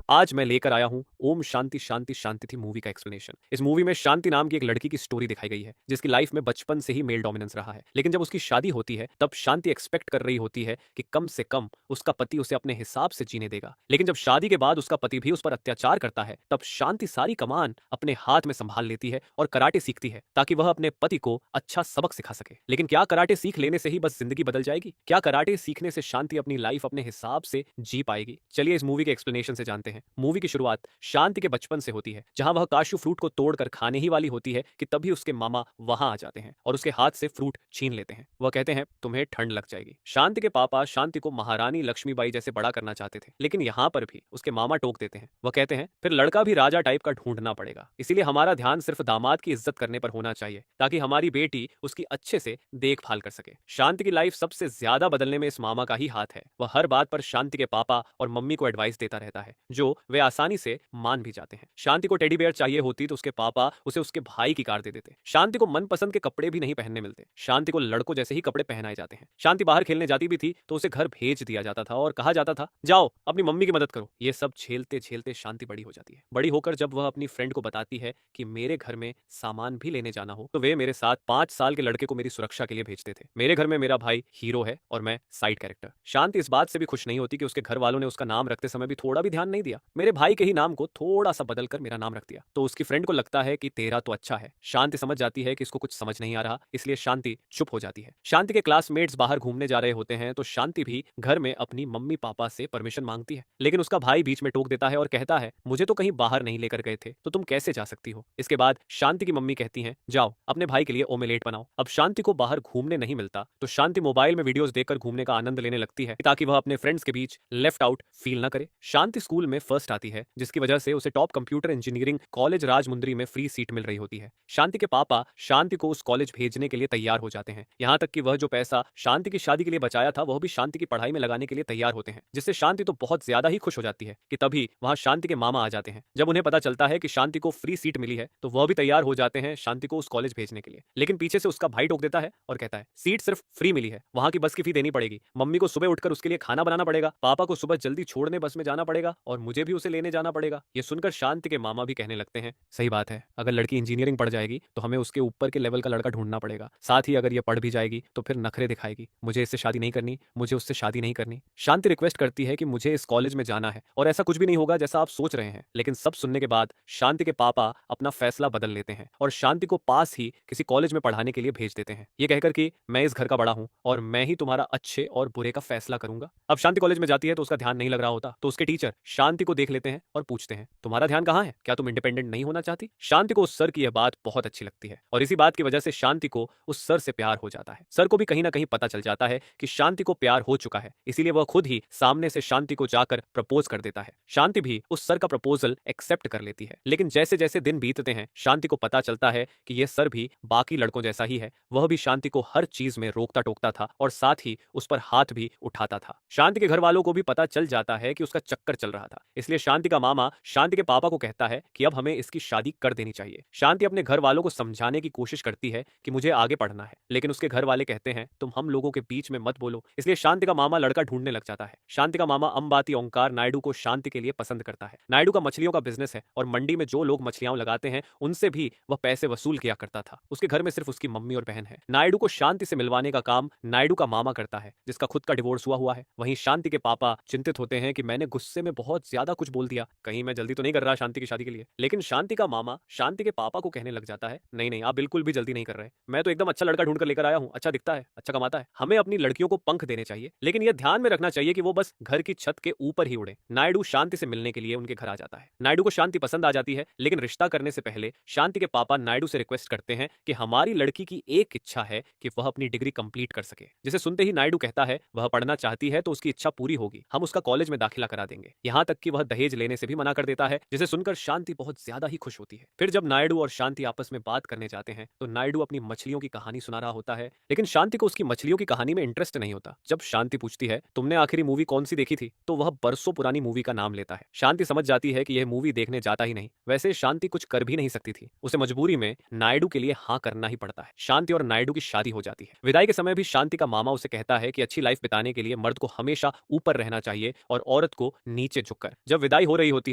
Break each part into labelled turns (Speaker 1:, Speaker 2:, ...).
Speaker 1: आज मैं लेकर आया हूँ ओम शांति शांति शांति थी मूवी का एक्सप्लेनेशन। इस मूवी में शांति नाम की एक लड़की की स्टोरी दिखाई गई है जिसकी लाइफ में बचपन से ही मेल डोमिनेंस रहा है, लेकिन जब उसकी शादी होती है तब शांति एक्सपेक्ट कर रही होती है कि कम से कम उसका पति उसे अपने हिसाब से जीने देगा। लेकिन जब शादी के बाद उसका पति भी उस पर अत्याचार करता है तब शांति सारी कमान अपने हाथ में संभाल लेती है और कराटे सीखती है ताकि वह अपने पति को अच्छा सबक सिखा सके। लेकिन क्या कराटे सीख लेने से ही बस जिंदगी बदल जाएगी? क्या कराटे सीखने से शांति अपनी लाइफ अपने हिसाब से जी पाएगी? चलिए इस मूवी के एक्सप्लेनेशन से जानते हैं। मूवी की शुरुआत शांति के बचपन से होती है, जहां वह काशू फ्रूट को तोड़कर खाने ही वाली होती है कि तभी उसके मामा वहां आ जाते हैं और उसके हाथ से फ्रूट छीन लेते हैं। वह कहते हैं तुम्हें ठंड लग जाएगी। शांति के पापा शांति को महारानी लक्ष्मीबाई जैसे बड़ा करना चाहते थे, लेकिन यहाँ पर भी उसके मामा टोक देते हैं। वह कहते हैं फिर लड़का भी राजा टाइप का ढूंढना पड़ेगा, इसीलिए हमारा ध्यान सिर्फ दामाद की इज्जत करने पर होना चाहिए ताकि हमारी बेटी उसकी अच्छे से देखभाल कर सके। शांति की लाइफ सबसे ज्यादा बदलने में इस मामा का ही हाथ है। वह हर बात पर शांति के पापा और मम्मी को एडवाइस देता रहता है जो वे आसानी से मान भी जाते हैं। शांति को टेडी बेयर चाहिए होती तो उसके पापा उसे उसके भाई की कार दे देते। शांति को मनपसंद के कपड़े भी नहीं पहनने मिलते। शांति को लड़कों जैसे ही कपड़े पहनाए जाते हैं। शांति बाहर खेलने जाती भी थी तो उसे घर भेज दिया जाता था और कहा जाता था जाओ अपनी मम्मी की मदद करो। ये सब झेलते झेलते शांति बड़ी हो जाती है। बड़ी होकर जब वह अपनी फ्रेंड को बताती है कि मेरे घर में सामान भी लेने जाना हो तो वे मेरे साथ 5 साल के लड़के को मेरी सुरक्षा के लिए भेजते थे। मेरे घर में मेरा भाई हीरो है और मैं साइड कैरेक्टर। शांति इस बात से भी खुश नहीं होती कि उसके घर वालों ने उसका नाम रखते समय भी थोड़ा भी ध्यान नहीं दिया। मेरे भाई के ही नाम को थोड़ा सा बदलकर मेरा नाम रख दिया तो उसकी फ्रेंड को लगता है कि तेरा तो अच्छा है। शांति समझ जाती है कि इसको कुछ समझ नहीं आ रहा, इसलिए शांति चुप हो जाती है। शांति के क्लासमेट्स बाहर घूमने जा रहे होते हैं तो शांति भी घर में अपनी मम्मी पापा से परमिशन मांगती है, लेकिन उसका भाई बीच में टोक देता है और कहता है मुझे तो कहीं बाहर नहीं लेकर गए थे तो तुम कैसे जा सकती हो। इसके बाद शांति की मम्मी कहती है जाओ अपने भाई के लिए ओमेलेट बनाओ। अब शांति को बाहर घूमने नहीं मिलता तो शांति मोबाइल में वीडियोस देखकर घूमने का आनंद लेने लगती है ताकि वह अपने फ्रेंड्स के बीच लेफ्ट आउट फील न करे। शांति स्कूल में फर्स्ट आती है जिसकी वजह से उसे top computer engineering college Rajahmundry में फ्री सीट मिल रही होती है। शांति के पापा शांति को उस कॉलेज भेजने के लिए तैयार हो जाते हैं, यहाँ तक कि वह जो पैसा शांति की शादी के लिए बचाया था वह भी शांति की पढ़ाई में लगाने के लिए तैयार होते हैं, जिससे शांति तो बहुत ज्यादा ही खुश हो जाती है कि तभी वहां शांति के मामा आ जाते हैं। जब उन्हें पता चलता है कि शांति को फ्री सीट मिली है तो वह भी तैयार हो जाते हैं शांति को उस कॉलेज भेजने के लिए, लेकिन पीछे से उसका भाई टोक देता है और कहता है सीट सिर्फ फ्री मिली है, वहां की बस की फी देनी पड़ेगी, मम्मी को सुबह उठकर उसके लिए खाना बनाना पड़ेगा, पापा को सुबह जल्दी छोड़ने बस में जाना पड़ेगा और मुझे भी उसे लेने जाना पड़ेगा। ये सुनकर शांति के मामा भी कहने लगते हैं सही बात है, अगर लड़की इंजीनियरिंग पढ़ जाएगी तो हमें उसके ऊपर के लेवल का लड़का ढूंढना पड़ेगा, साथ ही अगर ये पढ़ भी जाएगी तो फिर नखरे दिखाएगी, मुझे इससे शादी नहीं करनी, मुझे उससे शादी नहीं करनी। शांति रिक्वेस्ट करती है कि मुझे इस कॉलेज में जाना है और ऐसा कुछ भी नहीं होगा जैसा आप सोच रहे हैं, लेकिन सब सुनने के बाद शांति के पापा अपना फैसला बदल लेते हैं और शांति को पास ही किसी कॉलेज में पढ़ाने के लिए भेज देते हैं, ये कहकर कि मैं इस घर का बड़ा हूं और मैं ही तुम्हारा अच्छे और बुरे का फैसला करूंगा। अब शांति कॉलेज में जाती है तो उसका ध्यान नहीं लग रहा होता तो उसके टीचर शांति को देख लेते हैं और पूछते हैं तुम्हारा ध्यान कहाँ है, क्या तुम इंडिपेंडेंट नहीं होना चाहती? शांति को उस सर की यह बात बहुत अच्छी लगती है और इसी बात की वजह से शांति को उस सर से प्यार हो जाता है। सर को भी कहीं ना कहीं पता चल जाता है कि शांति को प्यार हो चुका है, इसीलिए वह खुद ही सामने से शांति को जाकर प्रपोज कर देता है। शांति भी उस सर का प्रपोजल एक्सेप्ट कर लेती है, लेकिन जैसे जैसे दिन बीतते हैं शांति को पता चलता है कि यह सर भी बाकी लड़कों जैसा ही है, वह भी शांति को हर चीज में रोकता टोकता था और साथ ही उस पर हाथ भी उठाता था। शांति के घर वालों को भी पता चल जाता है कि उसका चक्कर चल रहा था, इसलिए शांति का मामा शांति के पापा को कहता है कि अब हमें इसकी शादी कर देनी चाहिए। शांति अपने घर वालों को समझाने की कोशिश करती है कि मुझे आगे पढ़ना है, लेकिन उसके घर वाले कहते हैं तुम हम लोगों के बीच में मत बोलो, इसलिए शांति का मामा लड़का ढूंढने लग जाता है। शांति का मामा अंबाती ओंकार नायडू को शांति के लिए पसंद करता है। नायडू का मछलियों का बिजनेस है और मंडी में जो लोग मछलियां लगाते हैं उनसे भी वह पैसे वसूल किया करता था। उसके घर में सिर्फ उसकी मम्मी और बहन है। नायडू को शांति से मिलवाने का काम नायडू का मामा करता है जिसका खुद का डिवोर्स हुआ है। वहीं शांति के पापा चिंतित होते हैं कि मैंने गुस्से में बहुत ज्यादा कुछ बोल दिया, कहीं मैं जल्दी तो नहीं कर रहा शांति की शादी के लिए। लेकिन शांति का मामा शांति के पापा को कहने लग जाता है नहीं नहीं आप बिल्कुल भी जल्दी नहीं कर रहे, मैं तो एकदम अच्छा लड़का ढूंढ कर लेकर आया हूँ, अच्छा दिखता है, अच्छा कमाता है, हमें अपनी लड़कियों को पंख देने चाहिए, लेकिन यह ध्यान में रखना चाहिए कि वो बस घर की छत के ऊपर ही उड़े। नायडू शांति से मिलने के लिए उनके घर आ जाता है। नायडू को शांति पसंद आ जाती है, लेकिन रिश्ता करने से पहले शांति के पापा नायडू से रिक्वेस्ट करते हैं कि हमारी लड़की की एक इच्छा है कि वह अपनी डिग्री कंप्लीट कर सके। जिसे सुनते ही नायडू कहता है वह पढ़ना चाहती है तो उसकी इच्छा पूरी होगी, हम उसका कॉलेज में दाखिला करा देंगे, यहाँ तक कि वह दहेज लेने से भी मना कर देता है, जिसे सुनकर शांति बहुत ज्यादा ही खुश होती है। फिर जब नायडू और शांति आपस में बात करने जाते हैं तो नायडू अपनी मछलियों की कहानी सुना रहा होता है, लेकिन शांति को उसकी मछलियों की कहानी में इंटरेस्ट नहीं होता। जब शांति पूछती है तुमने आखिरी मूवी कौन सी देखी थी तो वह बरसों पुरानी मूवी का नाम लेता है। शांति समझ जाती है कि यह मूवी देखने जाता ही नहीं। वैसे शांति कुछ कर भी नहीं सकती थी, उसे मजबूरी में नायडू के लिए हाँ करना ही पड़ता है। शांति और नायडू की शादी हो जाती है। विदाई के समय भी शांति का मामा उसे कहता है कि अच्छी लाइफ बिताने के लिए मर्द को हमेशा ऊपर रहना चाहिए और औरत को नीचे झुककर। जब विदाई हो रही होती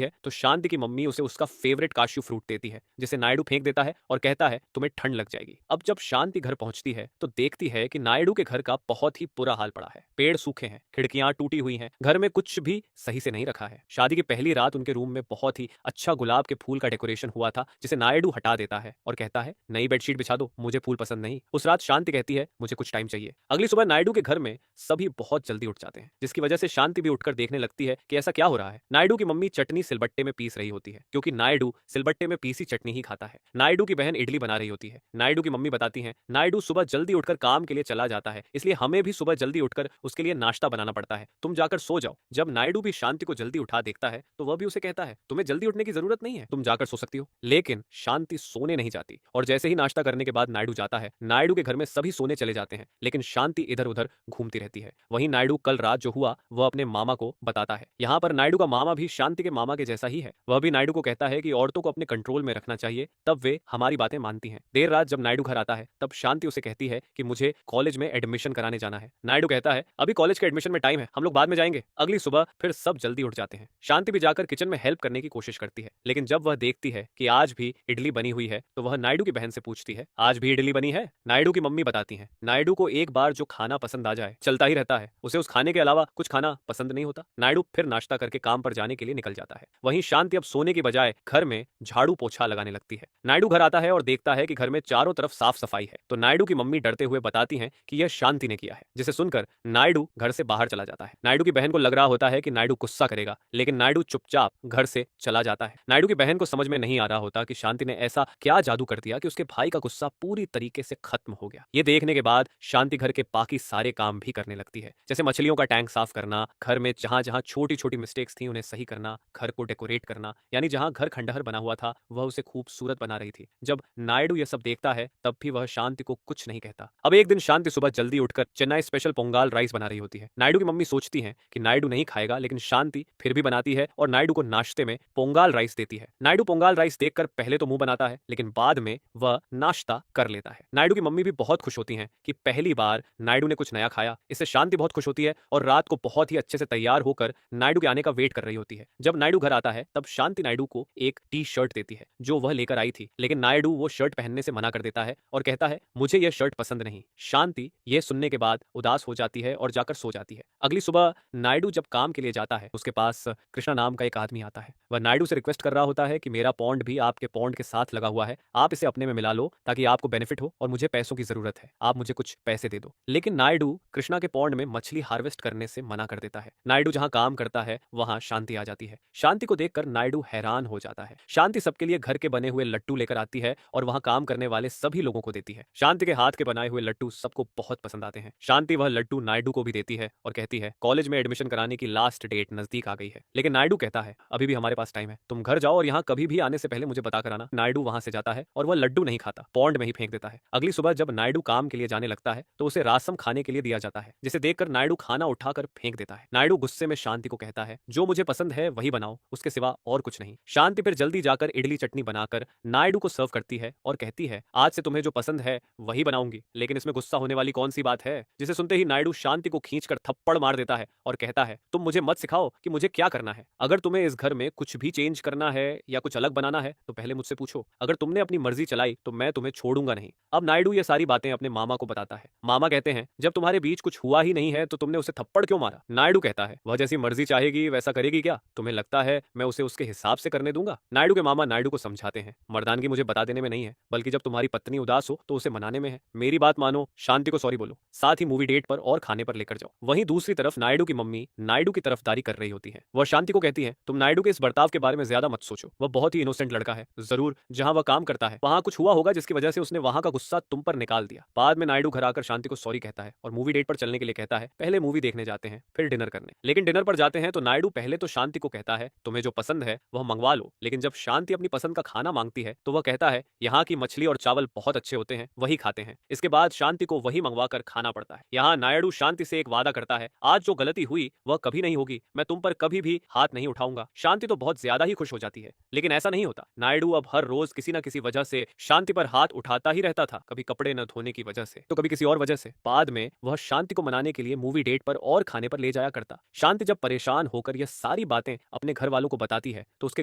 Speaker 1: है तो शांति की मम्मी उसे उसका फेवरेट काशू फ्रूट देती है, जिसे नायडू फेंक देता है और कहता है तुम्हें ठंड लग जाएगी। अब जब शांति घर पहुंचती है तो देखती है कि नायडू के घर का बहुत ही बुरा हाल पड़ा है। पेड़ सूखे हैं, खिड़कियां टूटी हुई हैं, घर में कुछ भी सही से नहीं रखा है। शादी की पहली रात उनके रूम में बहुत ही अच्छा गुलाब के फूल का डेकोरेशन हुआ था, जिसे नायडू हटा देता है और कहता है नई बेडशीट बिछा दो, मुझे फूल पसंद नहीं। उस रात शांति कहती है मुझे कुछ टाइम चाहिए। अगली सुबह नायडू के घर में सभी बहुत जल्दी उठ जाते हैं, जिसकी वजह से शांति भी उठकर देखने लगती है कि ऐसा क्या हो रहा है। नायडू की मम्मी चटनी सिलबट्टे में पीस रही होती है, क्योंकि नायडू सिलबट्टे में पीसी चटनी ही खाता है। नायडू की बहन इडली बना रही होती है। नायडू की मम्मी बताती हैं नायडू सुबह जल्दी उठकर काम के लिए चला जाता है, इसलिए हमें भी सुबह जल्दी उठकर उसके लिए नाश्ता बनाना पड़ता है, तुम जाकर सो जाओ। जब नायडू भी शांति को जल्दी उठा देखता है तो वह भी उसे कहता है तुम्हें जल्दी उठने की जरूरत नहीं है, तुम जाकर सो सकती हो। लेकिन शांति सोने नहीं जाती और जैसे ही नाश्ता करने के बाद नायडू जाता है, नायडू के घर में सभी सोने चले जाते हैं, लेकिन शांति इधर उधर घूमती रहती है। वहीं नायडू कल रात जो हुआ वह अपने मामा को बताता है। यहाँ पर नायडू का मामा भी शांति के मामा के जैसा ही है। वह भी नायडू को कहता है कि औरतों को अपने कंट्रोल में रखना चाहिए, तब वे हमारी बातें मानती हैं। देर रात जब नायडू घर आता है तब शांति उसे कहती है कि मुझे कॉलेज में एडमिशन कराने जाना है। नायडू कहता है अभी कॉलेज के एडमिशन में टाइम है, हम लोग बाद में जाएंगे। अगली सुबह फिर सब जल्दी उठ जाते हैं। शांति भी जाकर किचन में हेल्प करने की कोशिश करती है, लेकिन जब वह देखती है कि आज भी इडली बनी हुई है तो वह नायडू की बहन से पूछती है आज भी इडली बनी है। नायडू की मम्मी बताती हैं नायडू को एक बार जो खाना पसंद आ जाए चलता ही रहता है, उसे उस खाने के अलावा कुछ खाना पसंद नहीं होता। नायडू फिर नाश्ता करके काम पर जाने के लिए निकल जाता है। वहीं शांति अब सोने की बजाय घर में झाड़ू पोछा लगाने लगती है। नायडू घर आता है और देखता है कि घर में चारों तरफ साफ सफाई है, तो नायडू की मम्मी डरते हुए बताती हैं कि यह शांति ने किया है, जिसे सुनकर नायडू घर से बाहर चला जाता है। नायडू की बहन को लग रहा होता है कि नायडू गुस्सा करेगा, लेकिन नायडू चुपचाप घर से चला जाता है। नायडू की बहन को समझ में नहीं आ रहा होता कि शांति ने ऐसा क्या जादू कर दिया कि उसके भाई का गुस्सा पूरी तरीके से खत्म हो गया। ये देखने के बाद शांति घर के बाकी सारे काम भी करने लगती है, जैसे मछलियों का टैंक साफ करना, घर में जहां जहां छोटी छोटी मिस्टेक्स थी उन्हें सही करना, घर को डेकोरेट करना, यानी जहां घर खंडहर बना हुआ था वह उसे खूबसूरत बना रही थी। जब नायडू यह सब देखता है तब भी वह शांति को कुछ नहीं कहता। अब एक दिन शांति सुबह जल्दी उठकर चेन्नई स्पेशल पोंगल राइस बना रही होती है। नायडू की मम्मी सोचती है कि नायडू नहीं खाएगा, लेकिन शांति फिर भी बनाती है और नायडू को नाश्ते में पोंगल राइस देती है। नायडू पोंगल राइस देखकर पहले तो मुंह बनाता है, लेकिन बाद में वह नाश्ता कर लेता है। नायडू की मम्मी भी बहुत खुश होती हैं कि पहली बार नायडू ने कुछ नया खाया। इससे शांति बहुत खुश होती है और रात को बहुत ही अच्छे से तैयार होकर नायडू के आने का वेट कर रही होती है। जब नायडू घर आता है तब शांति नायडू को एक टी शर्ट देती है जो वह लेकर आई थी, लेकिन नायडू वो शर्ट पहनने से मना कर देता है और कहता है मुझे यह शर्ट पसंद नहीं। शांति यह सुनने के बाद उदास हो जाती है और जाकर सो जाती है। अगली सुबह नायडू जब काम के लिए जाता है उसके पास कृष्णा नाम का एक आदमी आता है। वह नायडू से रिक्वेस्ट कर रहा होता है कि मेरा पॉन्ड भी आपके पॉन्ड के साथ लगा हुआ है, आप इसे अपने में मिला लो ताकि आपको बेनिफिट हो और मुझे पैसों की जरूरत है, आप मुझे कुछ पैसे दे दो। लेकिन नायडू कृष्णा के पॉन्ड में मछली हार्वेस्ट करने से मना कर देता है। नायडू जहां काम करता है वहां शांति आ जाती है। शांति को देखकर नायडू हैरान हो जाता है। शांति सबके लिए घर के बने हुए लट्टू लेकर आती है और वहां काम करने वाले सभी लोगों को देती है। शांति के हाथ के बनाए हुए लट्टू सबको बहुत पसंद आते हैं। शांति वह लट्टू नायडू को भी देती है और कहती है कॉलेज में एडमिशन कराने की लास्ट डेट नजदीक आ गई है। लेकिन नायडू कहता है अभी भी हमारे पास टाइम है, तुम घर जाओ और यहाँ कभी भी आने से पहले मुझे बता कर आना। नायडू वहां से जाता है और वह लड्डू नहीं खाता, पॉन्ड में ही फेंक देता है। अगली सुबह जब नायडू काम के लिए जाने लगता है तो उसे रासम खाने के लिए दिया जाता है, जिसे देखकर नायडू खाना उठाकर फेंक देता है। नायडू गुस्से में शांति को कहता है जो मुझे पसंद है वही बनाओ, उसके सिवा और कुछ नहीं। शांति फिर जल्दी जाकर इडली चटनी बनाकर नायडू को सर्व करती है और कहती है आज से तुम्हें जो पसंद है वही बनाऊंगी। लेकिन इसमें गुस्सा होने वाली कौन सी बात है। जिसे सुनते ही नायडू शांति को खींचकर थप्पड़ मार देता है और कहता है तुम मुझे मत सिखाओ कि मुझे क्या करना है। अगर तुम्हें इस घर में कुछ भी चेंज करना है या कुछ अलग बनाना है तो पहले मुझसे पूछो। अगर तुमने अपनी मर्जी चलाई तो मैं तुम्हें छोड़ूंगा नहीं। अब नायडू ये सारी बातें अपने मामा को बताता है। मामा कहते हैं जब तुम्हारे बीच कुछ हुआ ही नहीं है तो तुमने उसे थप्पड़ क्यों मारा। नायडू कहता है वह जैसी मर्जी चाहेगी वैसा करेगी क्या, तुम्हें लगता है मैं उसे उसके हिसाब से करने दूंगा। नायडू के मामा नायडू को समझाते हैं मर्दानगी मुझे बता देने में नहीं है, बल्कि जब तुम्हारी पत्नी उदास हो तो उसे मनाने में है। मेरी बात मानो, शांति को सॉरी बोलो, साथ ही मूवी डेट पर और खाने पर लेकर जाओ। वहीं दूसरी तरफ नायडू की मम्मी नायडू की तरफदारी कर रही होती है। वह शांति को कहती है तुम नायडू के इस बर्ताव के बारे में ज्यादा मत सोचो, वह बहुत ही इनोसेंट लड़का है, जरूर जहां वह काम करता है वहां कुछ हुआ होगा जिसकी वजह से उसने वहां का गुस्सा तुम पर निकाल दिया। बाद में नायडू घर आकर शांति को सॉरी कहता है और मूवी डेट पर चलने के लिए कहता है। पहले मूवी देखने जाते हैं फिर डिनर करने। लेकिन डिनर पर जाते हैं तो नायडू पहले तो शांति को कहता है तुम्हें जो पसंद है वह मंगवा लो, लेकिन जब शांति अपनी पसंद का खाना मांगती है तो वह कहता है यहाँ की मछली और चावल बहुत अच्छे होते हैं, वही खाते हैं। इसके बाद शांति को वही मंगवा कर खाना पड़ता है। यहाँ नायडू शांति से एक वादा करता है आज जो गलती हुई वह कभी नहीं होगी, मैं तुम पर कभी भी हाथ नहीं उठाऊंगा। शांति तो बहुत ज्यादा ही खुश हो जाती है, लेकिन ऐसा नहीं होता। नायडू अब हर रोज किसी न किसी वजह से शांति पर हाथ उठाता ही रहता था, कभी कपड़े न धोने की वजह से तो कभी किसी और वजह से। बाद में वह शांति को मनाने के लिए मूवी डेट पर और खाने पर ले जाया करता। शांति जब परेशान होकर यह सारी सारी बातें अपने घर वालों को बताती है तो उसके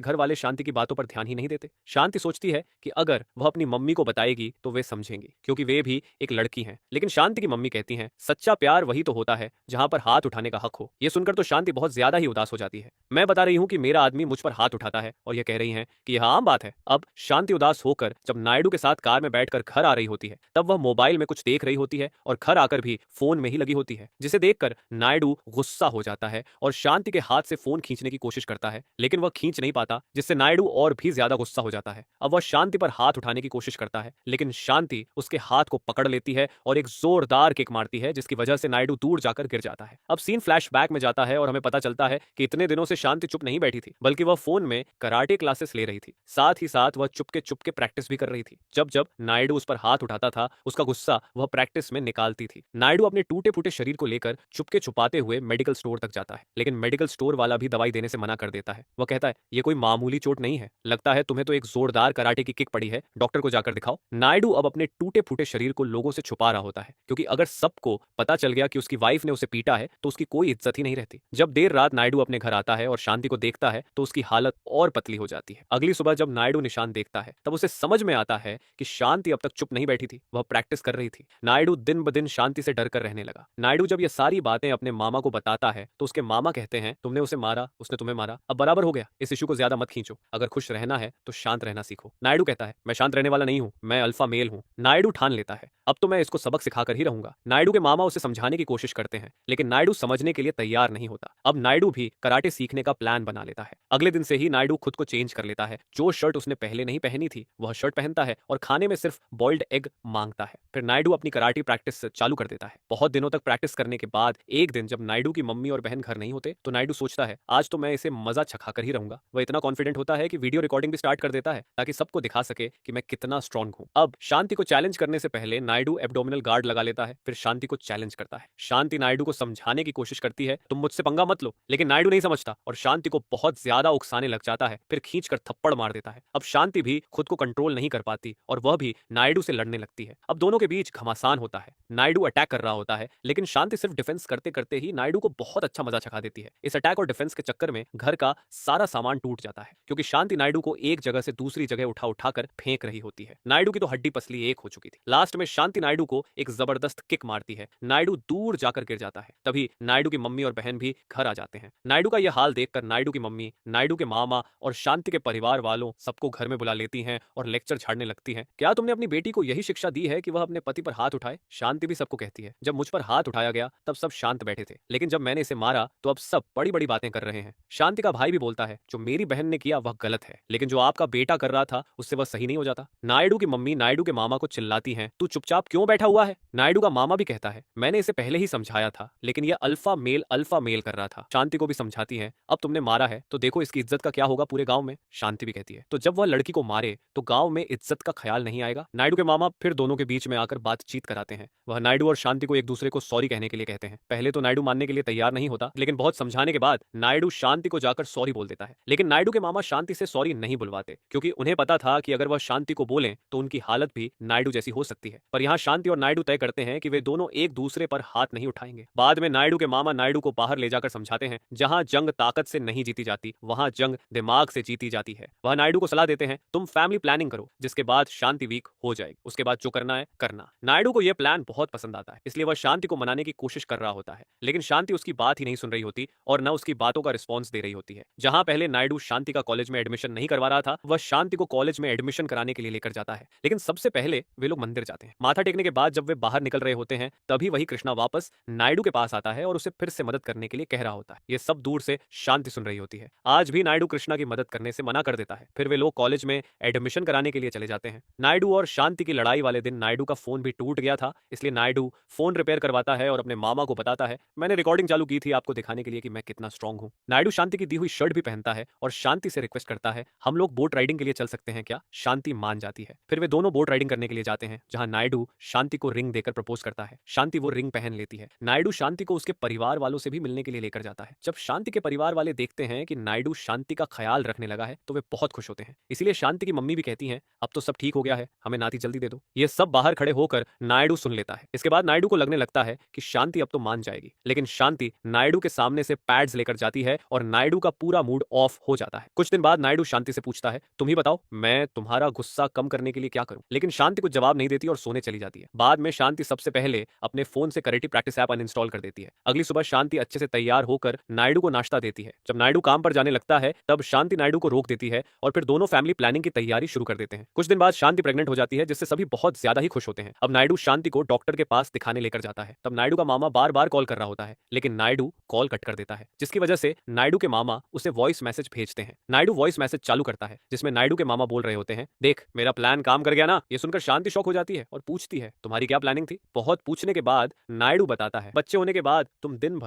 Speaker 1: घर वाले शांति की बातों पर ध्यान ही नहीं देते। शांति सोचती है कि अगर वह अपनी मम्मी को बताएगी तो वे समझेंगी, क्योंकि वे भी एक लड़की हैं। लेकिन शांति की मम्मी कहती हैं, सच्चा प्यार वही तो होता है जहां पर हाथ उठाने का हक हो। यह सुनकर तो शांति बहुत ज्यादा ही उदास हो जाती है। मैं बता रही हूँ कि मेरा आदमी मुझ पर हाथ उठाता है और यह कह रही है कि यह आम बात है। अब शांति उदास होकर जब नायडू के साथ कार में बैठकर घर आ रही होती है, तब वह मोबाइल में कुछ देख रही होती है और घर आकर भी फोन में ही लगी होती है, जिसे देखकर नायडू गुस्सा हो जाता है और शांति के हाथ से फोन खींचने की कोशिश करता है, लेकिन वह खींच नहीं पाता, जिससे नायडू और भी ज्यादा गुस्सा हो जाता है। अब वह शांति पर हाथ उठाने की कोशिश करता है, लेकिन शांति उसके हाथ को पकड़ लेती है और एक जोरदार किक मारती है, जिसकी वजह से नायडू दूर जाकर गिर जाता है। अब सीन फ्लैशबैक में जाता है और हमें पता चलता है कि इतने दिनों से शांति चुप नहीं बैठी थी, बल्कि वह फोन में कराटे क्लासेस ले रही थी। साथ ही साथ वह चुपके प्रैक्टिस भी कर रही थी। जब जब नायडू उस पर हाथ उठाता था, उसका गुस्सा वह प्रैक्टिस में निकालती थी। नायडू अपने टूटे फूटे शरीर को लेकर चुपके छुपाते हुए मेडिकल स्टोर तक जाता है, लेकिन मेडिकल स्टोर वाला भी दवाई देने से मना कर देता है। वह कहता है, ये कोई मामूली चोट नहीं है, लगता है तुम्हें तो एक जोरदार कराटे की किक पड़ी है, डॉक्टर को जाकर दिखाओ। नायडू अब अपने टूटे फूटे शरीर को लोगों से छुपा रहा होता है, क्योंकि अगर सबको पता चल गया कि उसकी वाइफ ने उसे पीटा है तो उसकी कोई इज्जत ही नहीं रहती। जब देर रात नायडू अपने घर आता है और शांति को देखता है तो उसकी हालत और पतली हो जाती है। अगली सुबह जब नायडू निशान देखता है तब उसे समझ में आता है कि शांति अब तक चुप नहीं बैठी थी, वह प्रैक्टिस कर रही थी। नायडू दिन ब दिन शांति से डर कर रहने लगा। नायडू जब ये सारी बातें अपने मामा को बताता है तो उसके मामा कहते हैं, तुमने उसे मारा, उसने तुम्हें मारा, अब बराबर हो गया, इस इशू को ज्यादा मत खींचो, अगर खुश रहना है तो शांत रहना सीखो। नायडू कहता है, मैं शांत रहने वाला नहीं हूं, मैं अल्फा मेल हूं। नायडू ठान लेता है, अब तो मैं इसको सबक सिखाकर ही रहूंगा। नायडू के मामा उसे समझाने की कोशिश करते हैं, लेकिन नायडू समझने के लिए तैयार नहीं होता। अब नायडू भी कराटे सीखने का प्लान बना लेता है। अगले दिन से ही नायडू खुद को चेंज कर लेता है। जो शर्ट उसने पहले नहीं पहनी थी वह शर्ट पहनता है और खाने में सिर्फ बॉइल्ड एग मांगता है। फिर नायडू अपनी कराटे प्रैक्टिस चालू कर देता है। बहुत दिनों तक प्रैक्टिस करने के बाद एक दिन जब नायडू की मम्मी और बहन घर नहीं होते तो नायडू सोचता है, आज तो मैं इसे मजा चखा कर ही रहूंगा। वह इतना कॉन्फिडेंट होता है कि वीडियो रिकॉर्डिंग भी स्टार्ट कर देता है ताकि सबको दिखा सके कि मैं कितना स्ट्रांग हूं। अब शांति को चैलेंज करने से पहले नायडू एब्डोमिनल गार्ड लगा लेता है, फिर शांति को चैलेंज करता है। शांति नायडू को समझाने की कोशिश करती है, तुम मुझसे पंगा मत लो, लेकिन नायडू नहीं समझता और शांति को बहुत ज्यादा उकसाने लग जाता है, फिर खींचकर थप्पड़ मार देता है। अब शांति भी खुद को कंट्रोल नहीं कर पाती और वह भी नायडू से लड़ने लगती है। अब दोनों के बीच घमासान होता है। नायडू अटैक कर रहा होता है, लेकिन शांति सिर्फ डिफेंस करते करते ही नायडू को बहुत अच्छा मजा चखा देती है। इस अटैक और डिफेंस के चक्कर में घर का सारा सामान टूट जाता है, क्योंकि शांति नायडू को एक जगह से दूसरी जगह उठा उठाकर फेंक रही होती है। नायडू की तो हड्डी पसली एक हो चुकी थी। लास्ट में शांति नायडू को एक जबरदस्त किक मारती है, नायडू दूर जाकर गिर जाता है। तभी नायडू की मम्मी और बहन भी घर आ जाते हैं। नायडू का यह हाल देखकर नायडू की मम्मी, नायडू के मामा और शांति के परिवार वालों सबको घर में बुला लेती हैं और लेक्चर झाड़ने लगती हैं। क्या तुमने अपनी बेटी को यही शिक्षा दी है कि वह अपने पति पर हाथ उठाए? शांति भी सबको कहती है, जब मुझ पर हाथ उठाया गया तब सब शांत बैठे थे, लेकिन जब मैंने इसे मारा तो अब सब बड़ी बड़ी बातें कर रहे हैं। शांति का भाई भी बोलता है, जो मेरी बहन ने किया वह गलत है, लेकिन जो आपका बेटा कर रहा था उससे वह सही नहीं हो जाता। नायडू की मम्मी नायडू के मामा को चिल्लाती हैं, तू चुपचाप क्यों बैठा हुआ है? नायडू का मामा भी कहता है, मैंने इसे पहले ही समझाया था, लेकिन यह अल्फा मेल कर रहा था। शांति को भी समझाती है, अब तुमने मारा है तो देखो इसकी इज्जत का क्या होगा पूरे गांव में। शांति भी कहती है, तो जब वह लड़की को मारे तो गांव में इज्जत का ख्याल नहीं आएगा। नायडू के मामा फिर दोनों के बीच में आकर बातचीत कराते हैं। वह नायडू और शांति को एक दूसरे को सॉरी कहने के लिए कहते हैं। पहले तो नायडू मानने के लिए तैयार नहीं होता, लेकिन बहुत समझाने के बाद नायडू शांति को जाकर सॉरी बोल देता है। लेकिन नायडू के मामा शांति से सॉरी नहीं बुलवाते, क्योंकि उन्हें पता था कि अगर वह शांति को बोलें तो उनकी हालत भी नायडू जैसी हो सकती है। पर यहाँ शांति और नायडू तय करते हैं कि वे दोनों एक दूसरे पर हाथ नहीं उठाएंगे। बाद में नायडू के मामा नायडू को बाहर ले जाकर समझाते हैं, जहां जंग ताकत से नहीं जीती जाती वहां जंग दिमाग से जीती जाती है। वह नायडू को सलाह देते हैं, तुम फैमिली प्लानिंग करो, जिसके बाद शांति वीक हो जाएगी, उसके बाद जो करना है करना। नायडू को यह प्लान बहुत पसंद आता है, इसलिए वह शांति को मनाने की कोशिश कर रहा होता है, लेकिन शांति उसकी बात ही नहीं सुन रही होती और न उसकी बातों का रिस्पॉन्स दे रही होती है। जहां पहले नायडू शांति का कॉलेज में एडमिशन नहीं करवा रहा था, वह शांति को कॉलेज में एडमिशन कराने के लिए लेकर जाता है। लेकिन सबसे पहले वे लोग मंदिर जाते हैं। माथा टेकने के बाद जब वे बाहर निकल रहे होते हैं, तभी वही कृष्णा वापस नायडू के पास आता है और उसे फिर से मदद करने के लिए कह रहा होता है। यह सब दूर से शांति सुन रही होती है। आज भी नायडू कृष्णा की मदद करने से मना कर देता है। फिर वे लोग कॉलेज में एडमिशन कराने के लिए चले जाते हैं। नायडू और शांति की लड़ाई वाले दिन नायडू का फोन भी टूट गया था, इसलिए नायडू फोन रिपेयर करवाता है और अपने मामा को बताता है, मैंने रिकॉर्डिंग चालू की थी आपको दिखाने के लिए कि मैं कितना स्ट्रांग हूं। नायडू शांति की दी हुई शर्ट भी पहनता है और शांति से रिक्वेस्ट करता है, हम लोग बोट राइडिंग के लिए चल सकते हैं क्या? शांति मान जाती है। फिर वे दोनों बोट राइडिंग करने के लिए जाते हैं, जहां नायडू शांति को रिंग देकर प्रपोज करता है। शांति वो रिंग पहन लेती है। नायडू शांति को उसके परिवार वालों से भी मिलने के लिए लेकर जाता है। जब शांति के परिवार वाले देखते हैं कि नायडू शांति का ख्याल रखने लगा है तो वे बहुत खुश होते हैं। इसीलिए शांति की मम्मी भी कहती हैं, अब तो सब ठीक हो गया है, हमें नाती जल्दी दे दो। ये सब बाहर खड़े होकर नायडू सुन लेता है। इसके बाद नायडू को लगने लगता है कि शांति अब तो मान जाएगी, लेकिन शांति नायडू के सामने से पैड्स लेकर जाती है और नायडू का पूरा मूड ऑफ हो जाता है। कुछ दिन बाद नायडू शांति से पूछता है, तुम ही बताओ मैं तुम्हारा गुस्सा कम करने के लिए क्या करूं? लेकिन शांति कुछ जवाब नहीं देती और सोने चली जाती है। बाद में शांति सबसे पहले अपने फोन से करेटी प्रैक्टिस ऐप अनइंस्टॉल कर देती है। अगली सुबह शांति अच्छे से तैयार होकर नायडू को नाश्ता देती है। जब नायडू काम पर जाने लगता है तब शांति नायडू को रोक देती है और फिर दोनों फैमिली प्लानिंग की तैयारी शुरू कर देते हैं। कुछ दिन बाद शांति प्रेग्नेंट हो जाती है, जिससे सभी बहुत ज्यादा ही खुश होते हैं। अब नायडू शांति को डॉक्टर के पास दिखाने लेकर जाता है। तब नायडू का मामा बार बार कॉल कर रहा होता है, लेकिन नायडू कॉल कट कर देता है, जिसकी वजह से नायडू के मामा उसे वॉइस मैसेज भेजते हैं। नायडू वॉइस मैसेज चालू करता है, जिसमें नायडू के मामा बोल रहे होते हैं, देख मेरा प्लान काम कर गया ना। ये सुनकर शांति शॉक हो जाती है और पूछती है, तुम्हारी क्या प्लानिंग थी? बहुत पूछने के बाद नायडू बताता है, बच्चे होने के बाद तुम दिन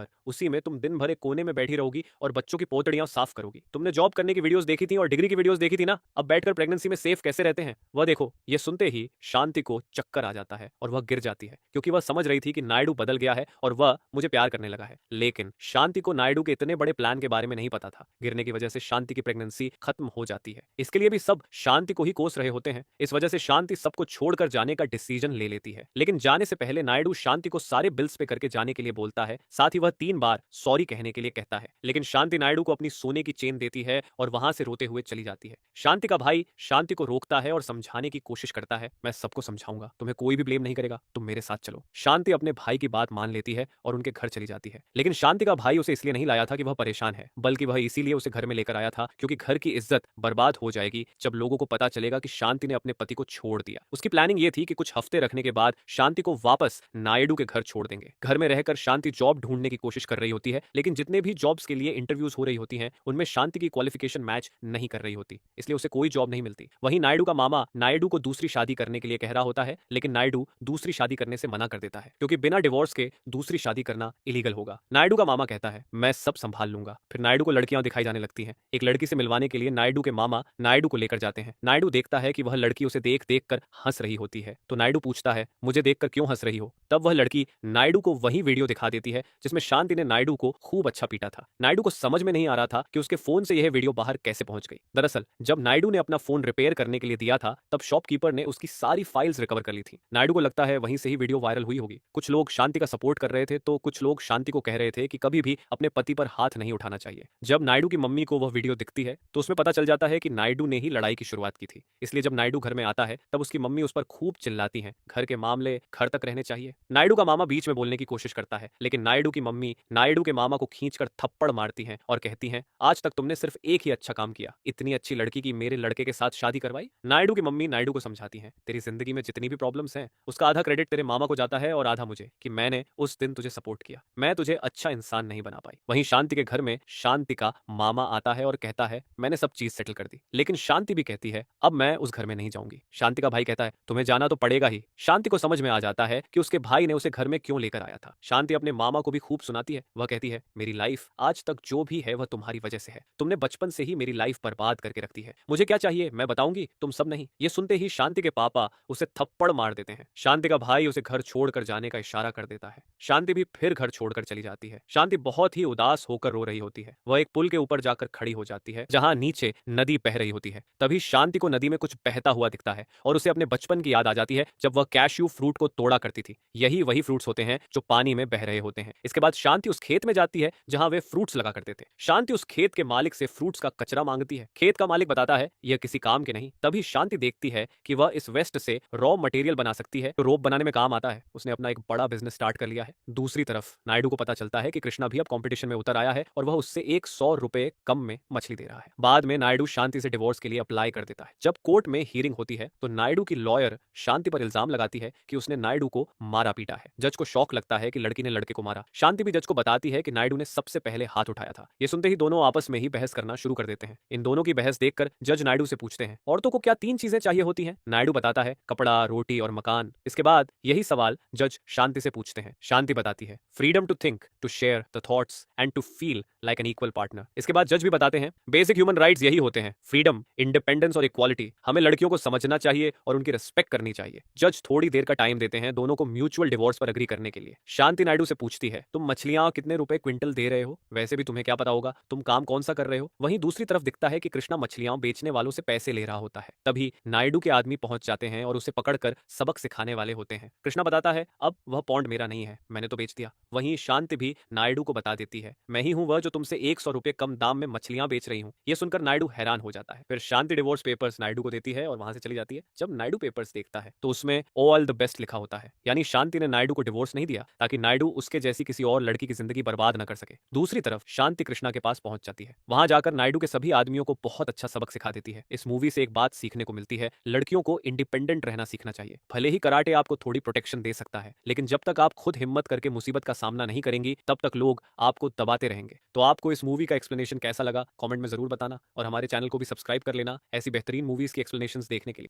Speaker 1: भर एक कोने में बैठी रहोगी और बच्चों की पोतड़ियां साफ करोगी। तुमने जॉब करने की वीडियोस देखी थी और डिग्री की वीडियोस देखी थी ना, अब बैठकर प्रेगनेंसी में सेफ कैसे रहते हैं वह देखो। ये सुनते ही शांति को चक्कर आ जाता है और वह गिर जाती है, क्योंकि वह समझ रही थी कि नायडू बदल गया है और वह मुझे प्यार करने लगा है। लेकिन शांति को नायडू के इतने बड़े प्लान के बारे में नहीं पता था। गिरने की वजह से शांति की प्रेगनेंसी खत्म हो जाती है। इसके लिए भी सब शांति को ही कोस रहे होते हैं। इस वजह से शांति सबको छोड़कर जाने का डिसीजन ले लेती है। लेकिन जाने से पहले नायडू शांति को सारे बिल्स पे करके जाने के लिए बोलता है। साथ ही वह 3 बार सॉरी कहने के लिए कहता है। लेकिन शांति नायडू को अपनी सोने की चेन देती है और वहां से रोते हुए चली जाती है। शांति का भाई शांति को रोकता है और समझाने की कोशिश करता है, मैं सबको समझाऊंगा, तुम्हें कोई भी ब्लेम नहीं करेगा, तुम मेरे साथ चलो। शांति अपने भाई की बात मान लेती है और उनके घर चली जाती है। लेकिन शांति का भाई उसे इसलिए नहीं लाया था कि वह परेशान है, बल्कि वह इसीलिए उसे घर में लेकर आया था क्योंकि घर की इज्जत बर्बाद हो जाएगी जब लोगों को पता चलेगा कि शांति ने अपने पति को छोड़ दिया। उसकी प्लानिंग ये थी कि कुछ हफ्ते रखने के बाद शांति को वापस नायडू के घर छोड़ देंगे। घर में रहकर शांति जॉब ढूंढने की कोशिश कर रही होती है, लेकिन जितने भी जॉब्स के लिए इंटरव्यूज हो रही होती हैं उनमें शांति की क्वालिफिकेशन मैच नहीं कर रही होती, इसलिए उसे कोई जॉब नहीं मिलती। वहीं नायडू का मामा नायडू को दूसरी शादी करने के लिए कह रहा होता है, लेकिन नायडू दूसरी शादी करने से मना कर देता है क्योंकि बिना डिवोर्स के दूसरी शादी करना इलीगल होगा। नायडू का मामा कहता है, मैं सब संभाल लूंगा। फिर नायडू को लड़कियां दिखाई जाने लगती हैं। एक लड़की से मिलवाने के लिए नायडू के मामा नायडू को लेकर जाते हैं। नायडू देखता है कि वह लड़की उसे देख देख कर हंस रही होती है, तो नायडू पूछता है, मुझे देखकर क्यों हंस रही हो? तब वह लड़की नायडू को वही वीडियो दिखा देती है जिसमें शांति ने नायडू को खूब अच्छा पीटा था। नायडू को समझ में नहीं आ रहा था कि उसके फोन से यह वीडियो बाहर कैसे पहुंच गई। दरअसल जब नायडू ने अपना फोन रिपेयर करने के लिए दिया था तब शॉपकीपर ने उसकी सारी फाइल्स रिकवर कर ली थी। नायडू को लगता है वहीं से ही वीडियो वायरल हुई होगी। कुछ लोग शांति का सपोर्ट कर रहे थे तो कुछ लोग शांति को कह रहे थे कि कभी भी अपने पति पर हाथ नहीं उठाना चाहिए। जब नायडू की मम्मी को वह वीडियो दिखती है तो उसमें पता चल जाता है कि नायडू ने ही लड़ाई की शुरुआत की थी। इसलिए जब नायडू घर में आता है तब उसकी मम्मी उस पर खूब चिल्लाती हैं, घर के मामले घर तक रहने चाहिए। नायडू का मामा बीच में बोलने की कोशिश करता है, लेकिन नायडू की मम्मी नायडू के मामा को खींचकर थप्पड़ मारती हैं और कहती हैं, आज तक तुमने सिर्फ एक ही अच्छा काम किया, इतनी अच्छी लड़की की मेरे लड़के के साथ शादी करवाई। नायडू की मम्मी नायडू को समझाती हैं, तेरी जिंदगी में जितनी भी प्रॉब्लम्स हैं उसका आधा क्रेडिट तेरे मामा को जाता है और आधा मुझे, कि मैंने उस दिन तुझे सपोर्ट किया, मैं तुझे अच्छा इंसान नहीं बना पाई। वहीं शांति के घर में शांति का मामा आता है और कहता है, मैंने सब चीज सेटल कर दी। लेकिन शांति भी कहती है, अब मैं उस घर में नहीं जाऊंगी। शांति का भाई कहता है, तुम्हें जाना तो पड़ेगा ही। शांति को समझ में आ जाता है कि उसके भाई ने उसे घर में क्यों लेकर आया था। शांति अपने मामा को भी खूब सुनाती है। वह कहती है, मेरी लाइफ आज तक जो भी है वह तुम्हारी वजह से है, तुमने बचपन से ही मेरी लाइफ बर्बाद करके रख दी है, मुझे क्या चाहिए मैं बताऊंगी, तुम सब नहीं। ये सुनते ही शांति के पापा उसे थप्पड़ मार देते हैं। शांति का भाई उसे घर छोड़कर जाने का इशारा कर देता है। शांति भी फिर घर छोड़कर चली जाती है। शांति बहुत ही उदास होकर रो रही होती है। वह एक पुल के ऊपर जाकर खड़ी हो जाती है जहां नीचे नदी बह रही होती है। तभी शांति को नदी में कुछ बहता हुआ दिखता है और उसे अपने बचपन की याद आ जाती है जब वह कैश्यू फ्रूट को तोड़ा करती थी। यही वही फ्रूट्स होते हैं जो पानी में बह रहे होते हैं। इसके बाद शांति उस खेत में जाती है जहां वे फ्रूट्स लगा करते थे। शांति उस खेत के मालिक से फ्रूट्स का कचरा मांगती है। खेत का मालिक बताता है यह किसी काम के नहीं। तभी शांति देखती है कि वह इस वेस्ट से रॉ मटेरियल बना सकती है, तो रोप बनाने में काम आता है। उसने अपना एक बड़ा बिजनेस स्टार्ट कर लिया है। दूसरी तरफ नायडू को पता चलता है कि कृष्णा भी अब कंपटीशन में उतर आया है और वह उससे 100 रुपए कम में मछली दे रहा है। बाद में नायडू शांति से डिवोर्स के लिए अप्लाई कर देता है। जब कोर्ट में हियरिंग होती है तो नायडू की लॉयर शांति पर इल्जाम लगाती है कि उसने नायडू को मारा पीटा है। जज को शौक लगता है कि लड़की ने लड़के को मारा। शांति भी जज को बताती है कि नायडू ने सबसे पहले हाथ उठाया था। ये सुनते ही दोनों आपस में ही बहस करना शुरू कर देते हैं। इन दोनों की बहस देखकर जज नायडू से पूछते हैं, औरतों को क्या 3 चीजें चाहिए होती हैं? नायडू बताता है, कपड़ा, रोटी और मकान। इसके बाद यही सवाल जज शांति से पूछते हैं। शांति बताती है, freedom to think, to share the thoughts and to feel like an equal partner. इसके बाद जज भी बताते हैं, बेसिक ह्यूमन राइट्स यही होते हैं, फ्रीडम, इंडिपेंडेंस और इक्वालिटी। हमें लड़कियों को समझना चाहिए और उनकी रिस्पेक्ट करनी चाहिए। जज थोड़ी देर का टाइम देते हैं दोनों को म्यूचुअल डिवोर्स पर अग्री करने के लिए। शांति नायडू से पूछती है, तुम मछलियां कितने रुपए क्विंटल दे रहे हो? वैसे भी तुम्हें क्या पता होगा, तुम काम कौन सा कर रहे हो? वहीं दूसरी तरफ दिखता है कि कृष्णा मछलियां बेचने वालों से पैसे ले रहा होता है। तभी नायडू के आदमी पहुंच जाते हैं और उसे पकड़कर सबक सिखाने वाले होते हैं। कृष्णा बताता है, अब वह पॉन्ड मेरा नहीं है, मैंने तो बेच दिया। वहीं शांति भी नायडू को बता देती है, मैं ही हूं वह जो तुमसे 100 रुपए कम दाम में मछलियां बेच रही हूँ। ये सुनकर नायडू हैरान हो जाता है। फिर शांति डिवोर्स पेपर्स नायडू को देती है और वहां से चली जाती है। जब नायडू पेपर्स देखता है तो उसमें ऑल द बेस्ट लिखा होता है, यानी शांति ने नायडू को डिवोर्स नहीं दिया ताकि नायडू उसके जैसी किसी और लड़की की जिंदगी बर्बाद न कर सके। दूसरी तरफ शांति कृष्णा के पास पहुंच जाती है। वहां जाकर नायडू के सभी आदमियों को बहुत अच्छा सबक सिखा देती है। इस मूवी से एक बात सीखने को मिलती है, लड़कियों को इंडिपेंडेंट रहना सीखना चाहिए। भले ही कराटे आपको थोड़ी प्रोटेक्शन दे सकता है, लेकिन जब तक आप खुद हिम्मत करके मुसीबत का सामना नहीं करेंगी तब तक लोग आपको दबाते रहेंगे। तो आपको इस मूवी का एक्सप्लेनेशन कैसा लगा कमेंट में जरूर बताना, और हमारे चैनल को भी सब्सक्राइब कर लेना ऐसी बेहतरीन मूवीज की एक्सप्लेनेशंस देखने के लिए।